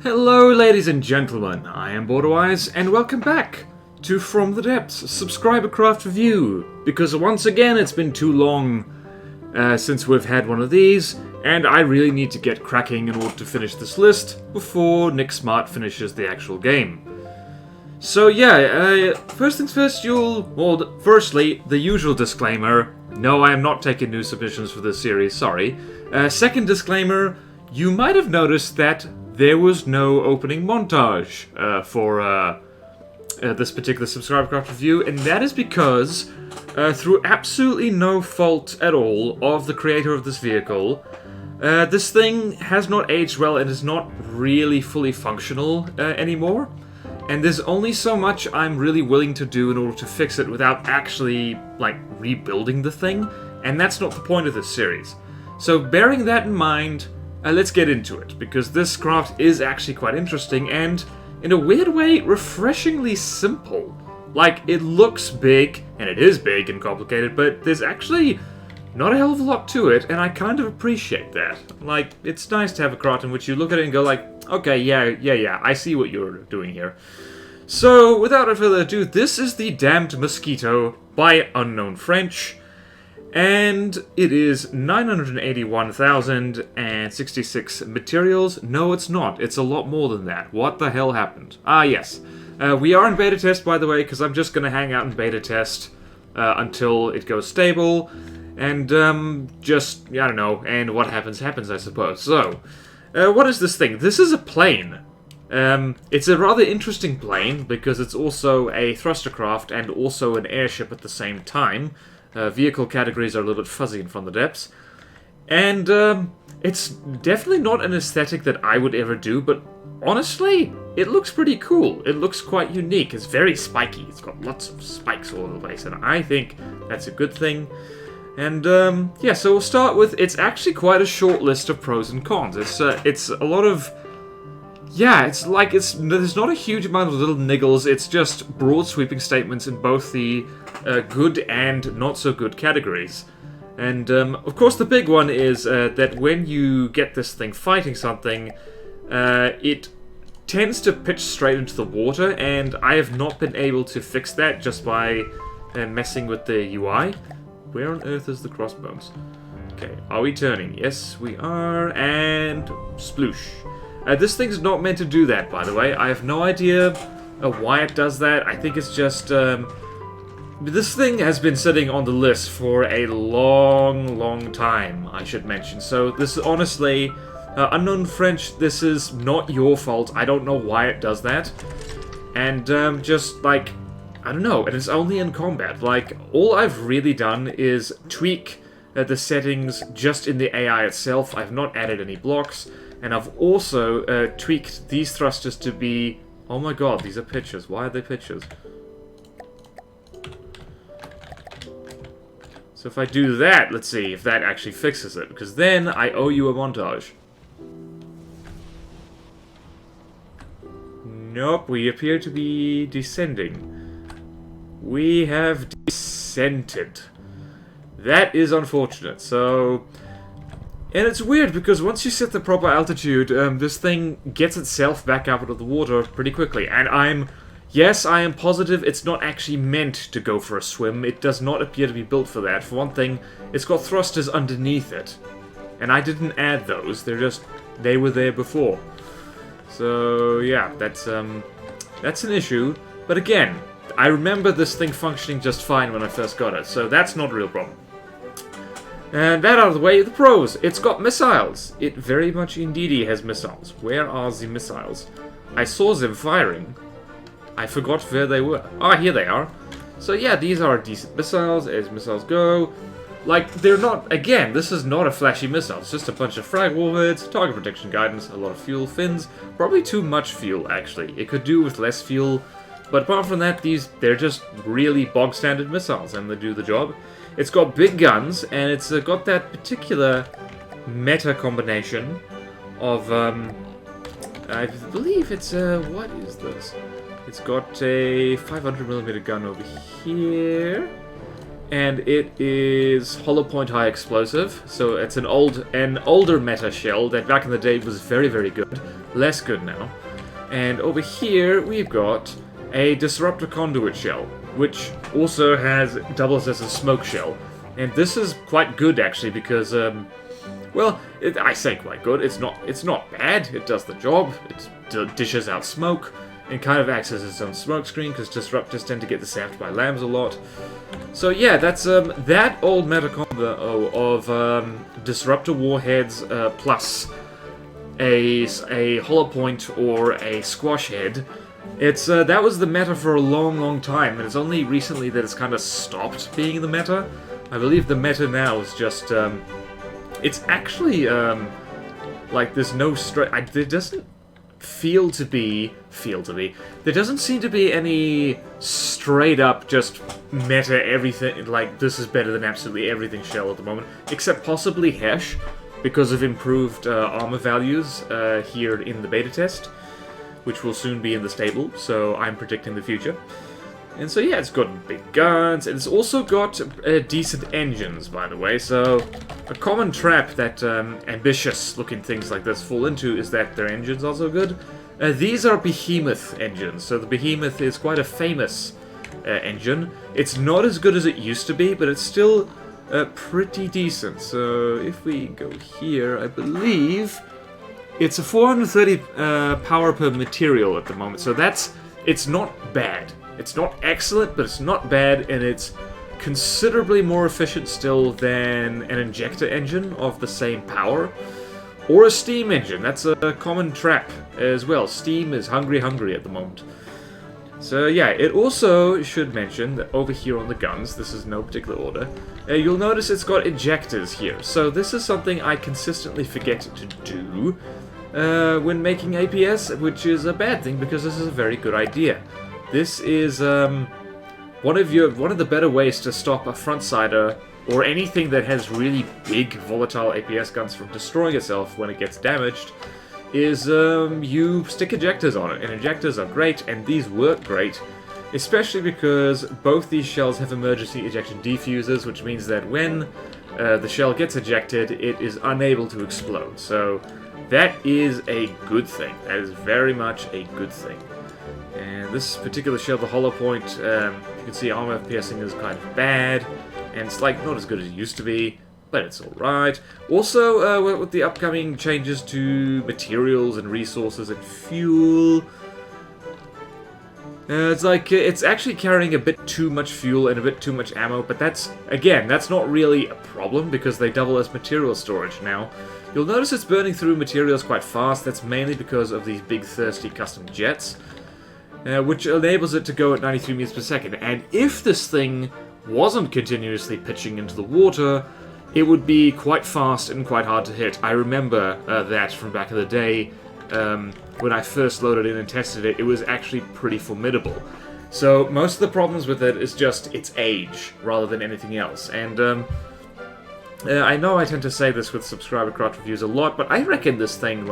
Hello ladies and gentlemen, I am BorderWise and welcome back to From the Depths Subscriber Craft Review, because once again it's been too long since we've had one of these, and I really need to get cracking in order to finish this list before Nick Smart finishes the actual game. So yeah, first things first, firstly, the usual disclaimer, no, I am not taking new submissions for this series, sorry. Second disclaimer, you might have noticed that there was no opening montage for this particular Subscriber Craft review, and that is because, through absolutely no fault at all of the creator of this vehicle, this thing has not aged well and is not really fully functional anymore. And there's only so much I'm really willing to do in order to fix it without actually, like, rebuilding the thing, and that's not the point of this series. So bearing that in mind, let's get into it, because this craft is actually quite interesting and, in a weird way, refreshingly simple. Like, it looks big, and it is big and complicated, but there's actually not a hell of a lot to it, and I kind of appreciate that. Like, it's nice to have a craft in which you look at it and go like, okay, yeah, I see what you're doing here. So, without further ado, this is the Damned Moskito by UnknownFrench. And it is 981,066 materials. No, it's not. It's a lot more than that. What the hell happened? Ah, yes. We are in beta test, by the way, because I'm just going to hang out in beta test until it goes stable. And, I don't know, and what happens, happens, I suppose. So, what is this thing? This is a plane. It's a rather interesting plane, because it's also a thruster craft and also an airship at the same time. Vehicle categories are a little bit fuzzy in From the Depths. And it's definitely not an aesthetic that I would ever do, but honestly, it looks pretty cool. It looks quite unique. It's very spiky. It's got lots of spikes all over the place, and I think that's a good thing. And yeah, so we'll start with, it's actually quite a short list of pros and cons. It's a lot of... Yeah, there's not a huge amount of little niggles, it's just broad sweeping statements in both the good and not so good categories. And of course the big one is that when you get this thing fighting something, it tends to pitch straight into the water, and I have not been able to fix that just by messing with the UI. Where on earth is the crossbones? Okay, are we turning? Yes, we are, and sploosh. This thing's not meant to do that, by the way. I have no idea why it does that. I think it's just... this thing has been sitting on the list for a long time, I should mention. So this is honestly... UnknownFrench, this is not your fault. I don't know why it does that. And just, like... I don't know. And it's only in combat. Like, all I've really done is tweak the settings just in the AI itself. I've not added any blocks. And I've also tweaked these thrusters to be... Oh my god, these are pictures. Why are they pictures? So if I do that, let's see if that actually fixes it. Because then I owe you a montage. Nope, we appear to be descending. We have descended. That is unfortunate, so... And it's weird, because once you set the proper altitude, this thing gets itself back out of the water pretty quickly. And yes, I am positive it's not actually meant to go for a swim. It does not appear to be built for that. For one thing, it's got thrusters underneath it. And I didn't add those, they were there before. So, yeah, that's an issue. But again, I remember this thing functioning just fine when I first got it, so that's not a real problem. And that out of the way, the pros. It's got missiles. It very much indeed has missiles. Where are the missiles? I saw them firing. I forgot where they were. Ah, here they are. So yeah, these are decent missiles, as missiles go. Like, they're not... Again, this is not a flashy missile. It's just a bunch of frag warheads, target protection guidance, a lot of fuel, fins. Probably too much fuel, actually. It could do with less fuel. But apart from that, they're just really bog-standard missiles, and they do the job. It's got big guns, and it's got that particular meta combination of, I believe it's what is this? It's got a 500mm gun over here, and it is hollow point high explosive, so it's an older meta shell that back in the day was very, very good. less good now. And over here, we've got a Disruptor Conduit shell, which also doubles as a smoke shell. And this is quite good, actually, because, well, I say quite good. It's not bad. It does the job. It dishes out smoke and kind of acts as its own smoke screen, because disruptors tend to get zapped by lambs a lot. So yeah, that's that old meta combo of disruptor warheads plus a hollow point or a squash head. It's that was the meta for a long time, and it's only recently that it's kind of stopped being the meta. I believe the meta now is just it's actually like there's no there doesn't feel to be there doesn't seem to be any straight up just meta everything, like this is better than absolutely everything shell at the moment, except possibly Hesh because of improved armor values here in the beta test, which will soon be in the stable, so I'm predicting the future. And so yeah, it's got big guns, and it's also got decent engines, by the way. So a common trap that ambitious-looking things like this fall into is that their engines are so good. These are Behemoth engines, so the Behemoth is quite a famous engine. It's not as good as it used to be, but it's still pretty decent. So if we go here, I believe it's a 430 power per material at the moment, so it's not bad. It's not excellent, but it's not bad, and it's considerably more efficient still than an injector engine of the same power. Or a steam engine. That's a common trap as well. Steam is hungry at the moment. So yeah, it also should mention that over here on the guns, this is no particular order, you'll notice it's got ejectors here. So this is something I consistently forget to do when making APS, which is a bad thing because this is a very good idea. This is one of the better ways to stop a front-sider or anything that has really big volatile APS guns from destroying itself when it gets damaged, is you stick ejectors on it. And ejectors are great, and these work great, especially because both these shells have emergency ejection defusers, which means that when the shell gets ejected, it is unable to explode. So that is a good thing. That is very much a good thing. And this particular shell, the hollow point, you can see armor piercing is kind of bad, and it's like not as good as it used to be, but it's alright. Also, with the upcoming changes to materials and resources and fuel, it's like it's actually carrying a bit too much fuel and a bit too much ammo, but that's not really a problem because they double as material storage now. You'll notice it's burning through materials quite fast. That's mainly because of these big thirsty custom jets, which enables it to go at 93 meters per second. And if this thing wasn't continuously pitching into the water, it would be quite fast and quite hard to hit. I remember that from back in the day. When I first loaded in and tested it, it was actually pretty formidable. So most of the problems with it is just its age, rather than anything else. And I know I tend to say this with subscriber crotch reviews a lot, but I reckon this thing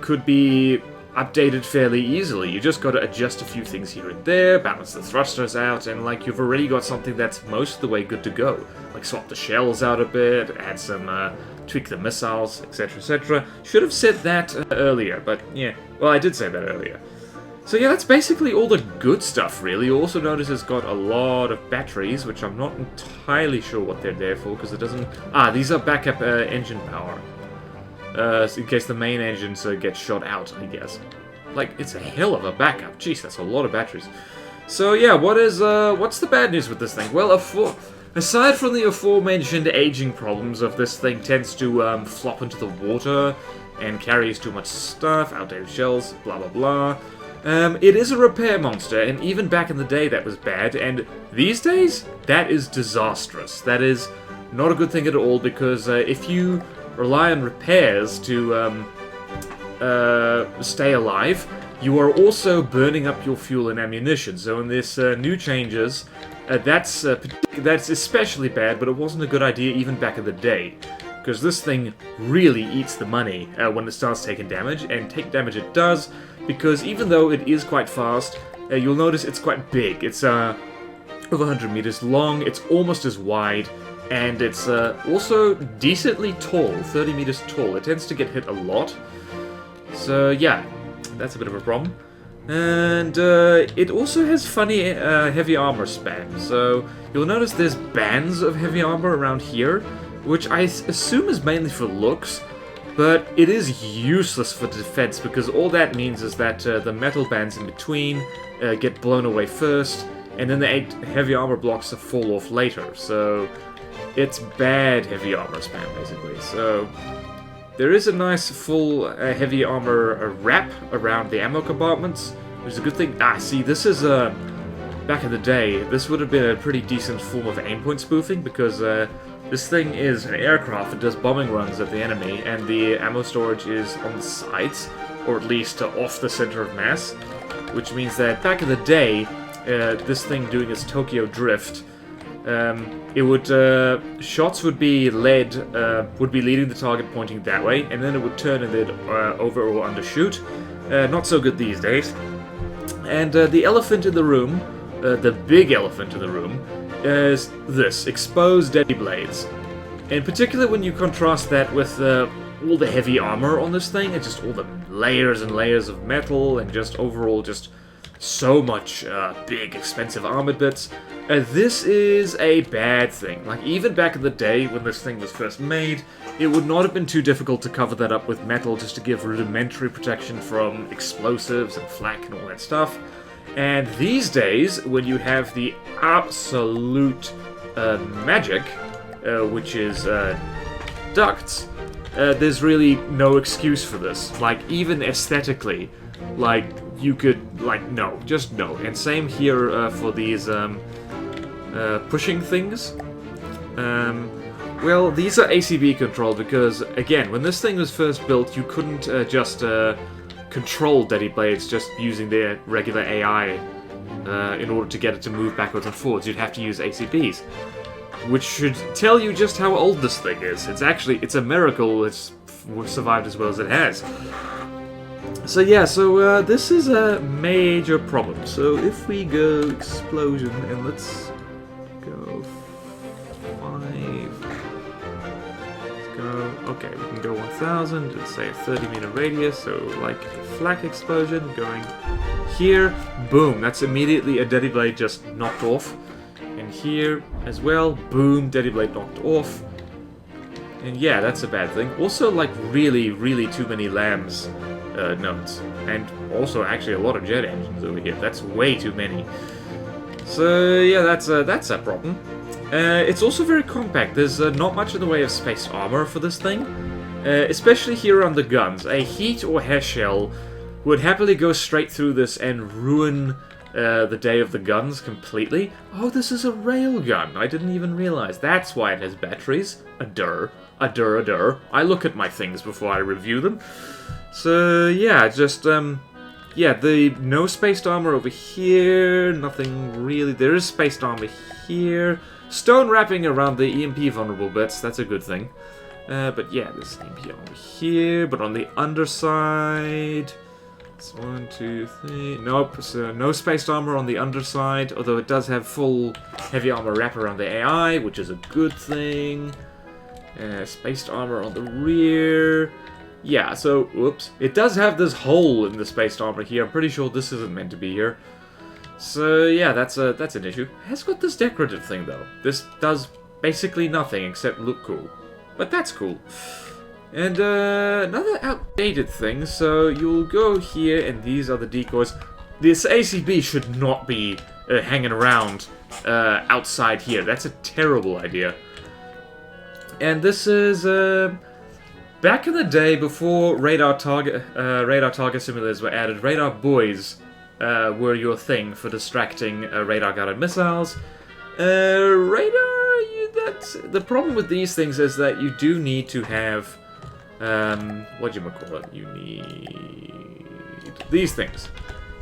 could be updated fairly easily. You just got to adjust a few things here and there, balance the thrusters out, and like you've already got something that's most of the way good to go. Like swap the shells out a bit, add some, tweak the missiles, etc, etc. Should have said that earlier, but yeah, well, I did say that earlier. So yeah, that's basically all the good stuff, really. You also notice it's got a lot of batteries, which I'm not entirely sure what they're there for, because it doesn't... Ah, these are backup engine power. In case the main engines get shot out, I guess. Like, it's a hell of a backup. Jeez, that's a lot of batteries. So yeah, what's the bad news with this thing? Well, aside from the aforementioned aging problems of this thing tends to flop into the water and carries too much stuff, outdated shells, blah blah blah. It is a repair monster, and even back in the day that was bad, and these days, that is disastrous. That is not a good thing at all, because if you rely on repairs to stay alive, you are also burning up your fuel and ammunition. So in this new changes, that's especially bad, but it wasn't a good idea even back in the day, because this thing really eats the money when it starts taking damage, and take damage it does, because even though it is quite fast, you'll notice it's quite big. It's over 100 meters long, it's almost as wide, and it's also decently tall, 30 meters tall. It tends to get hit a lot. So yeah, that's a bit of a problem. And it also has funny heavy armor spam. So you'll notice there's bands of heavy armor around here, which I assume is mainly for looks, but it is useless for defense because all that means is that the metal bands in between get blown away first, and then the heavy armor blocks fall off later. So it's bad heavy armor spam, basically. So there is a nice full heavy armor wrap around the ammo compartments, which is a good thing. Ah, see, this is, back in the day, this would have been a pretty decent form of aimpoint spoofing, because this thing is an aircraft that does bombing runs at the enemy, and the ammo storage is on the sides, or at least off the center of mass, which means that back in the day, this thing doing its Tokyo drift, it would shots would be leading the target pointing that way, and then it would turn and then over or undershoot. Not so good these days. And the elephant in the room, the big elephant in the room, is this: exposed deadly blades. In particular, when you contrast that with all the heavy armor on this thing, and just all the layers and layers of metal, and just overall just so much big, expensive armored bits. This is a bad thing. Like, even back in the day when this thing was first made, it would not have been too difficult to cover that up with metal just to give rudimentary protection from explosives and flak and all that stuff. And these days, when you have the absolute magic, which is ducts, there's really no excuse for this. Like, even aesthetically, like, you could, like, no, just no. And same here for these pushing things. Well, these are ACB controlled because, again, when this thing was first built, you couldn't just control Deadly Blades just using their regular AI in order to get it to move backwards and forwards. You'd have to use ACBs, which should tell you just how old this thing is. It's a miracle it's survived as well as it has. So yeah, this is a major problem. So if we go explosion, and let's go 5. Let's go, okay, we can go 1000, let's say a 30-meter radius, so like flak explosion going here, boom, that's immediately a Deadly Blade just knocked off. And here as well, boom, Deadly Blade knocked off. And yeah, that's a bad thing. Also, like, really, really too many lambs nodes. And also, actually, a lot of jet engines over here. That's way too many. So, yeah, that's a problem. It's also very compact. There's not much in the way of spaced armor for this thing. Especially here on the guns. A heat or hair shell would happily go straight through this and ruin the day of the guns completely. Oh, this is a railgun. I didn't even realize. That's why it has batteries. A dur. I look at my things before I review them. So, yeah, just, yeah, the no spaced armor over here, nothing really. There is spaced armor here. Stone wrapping around the EMP vulnerable bits, that's a good thing. But yeah, there's EMP over here, but on the underside... It's 1, 2, 3... Nope, so no spaced armor on the underside, although it does have full heavy armor wrap around the AI, which is a good thing. Spaced armor on the rear... Yeah, so, whoops. It does have this hole in the spaced armor here. I'm pretty sure this isn't meant to be here. So, yeah, that's an issue. It has got this decorative thing, though. This does basically nothing except look cool. But that's cool. And, another outdated thing, so you'll go here, and these are the decoys. This ACB should not be hanging around outside here. That's a terrible idea. And this is, back in the day, before radar target simulators were added, radar buoys were your thing for distracting radar-guided missiles. The problem with these things is that you do need to have, whatchamacallit, you need these things.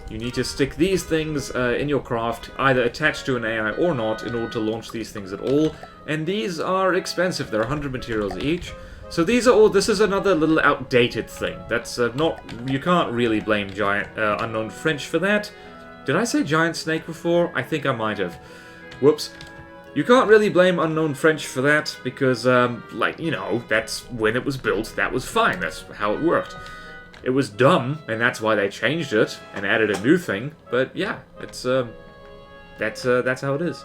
You need to stick these things in your craft, either attached to an AI or not, in order to launch these things at all. And these are expensive. They're 100 materials each. So these are all. This is another little outdated thing. That's not. You can't really blame UnknownFrench for that. Did I say Giant Snake before? I think I might have. Whoops. You can't really blame UnknownFrench for that because, like, you know, that's when it was built. That was fine. That's how it worked. It was dumb, and that's why they changed it and added a new thing. But yeah, it's that's how it is.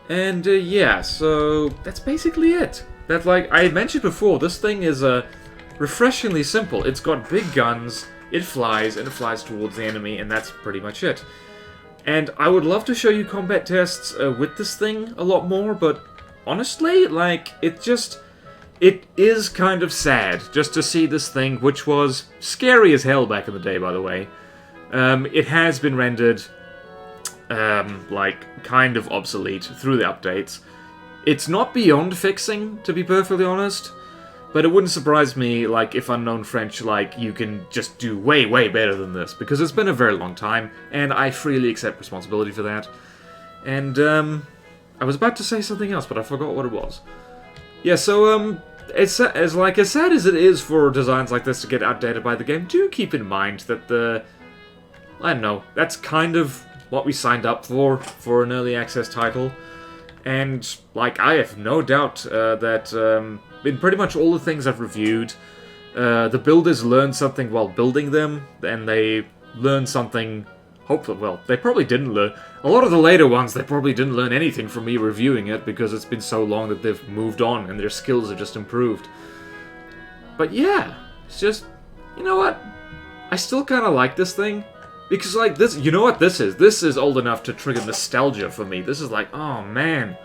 And yeah, so that's basically it. That, like I mentioned before, this thing is refreshingly simple. It's got big guns, it flies, and it flies towards the enemy, and that's pretty much it. And I would love to show you combat tests with this thing a lot more, but honestly, like, it is kind of sad just to see this thing, which was scary as hell back in the day, by the way. It has been rendered, like, kind of obsolete through the updates. It's not beyond fixing, to be perfectly honest, but it wouldn't surprise me, like, if UnknownFrench, like, you can just do way, way better than this, because it's been a very long time, and I freely accept responsibility for that. And, I was about to say something else, but I forgot what it was. Yeah, so, it's as sad as it is for designs like this to get outdated by the game, do keep in mind that I don't know, that's kind of what we signed up for an early access title. And, like, I have no doubt that in pretty much all the things I've reviewed, the builders learned something while building them, and they learned something, hopefully, well, they probably didn't learn. A lot of the later ones, they probably didn't learn anything from me reviewing it, because it's been so long that they've moved on, and their skills have just improved. But yeah, it's just, you know what? I still kind of like this thing. Because, like, this, you know what this is? This is old enough to trigger nostalgia for me. This is like, oh man,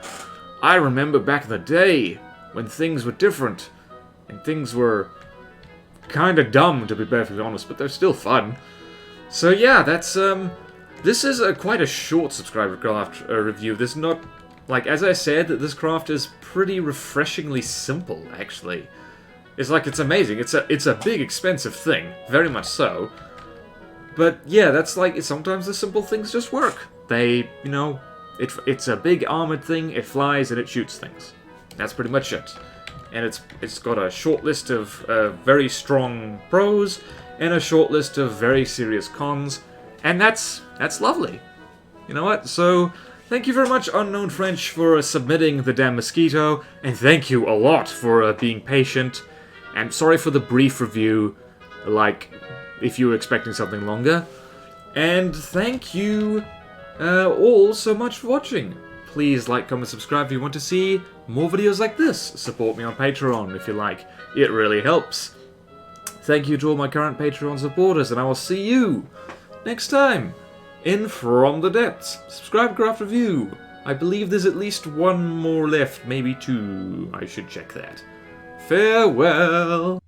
I remember back in the day when things were different. And things were kind of dumb, to be perfectly honest, but they're still fun. So yeah, that's, this is quite a short subscriber craft review. This is not, like, as I said, this craft is pretty refreshingly simple, actually. It's like, it's amazing. It's a big, expensive thing. Very much so. But yeah, that's like, sometimes the simple things just work. They, you know, it's a big armored thing, it flies and it shoots things. That's pretty much it. And it's got a short list of very strong pros and a short list of very serious cons. And that's lovely. You know what? So, thank you very much, UnknownFrench, for submitting the damn Moskito. And thank you a lot for being patient. And sorry for the brief review, like, if you were expecting something longer. And thank you all so much for watching. Please like, comment, subscribe if you want to see more videos like this. Support me on Patreon if you like. It really helps. Thank you to all my current Patreon supporters, and I will see you next time in From the Depths. Subscribe, craft, review. I believe there's at least one more left, maybe two. I should check that. Farewell.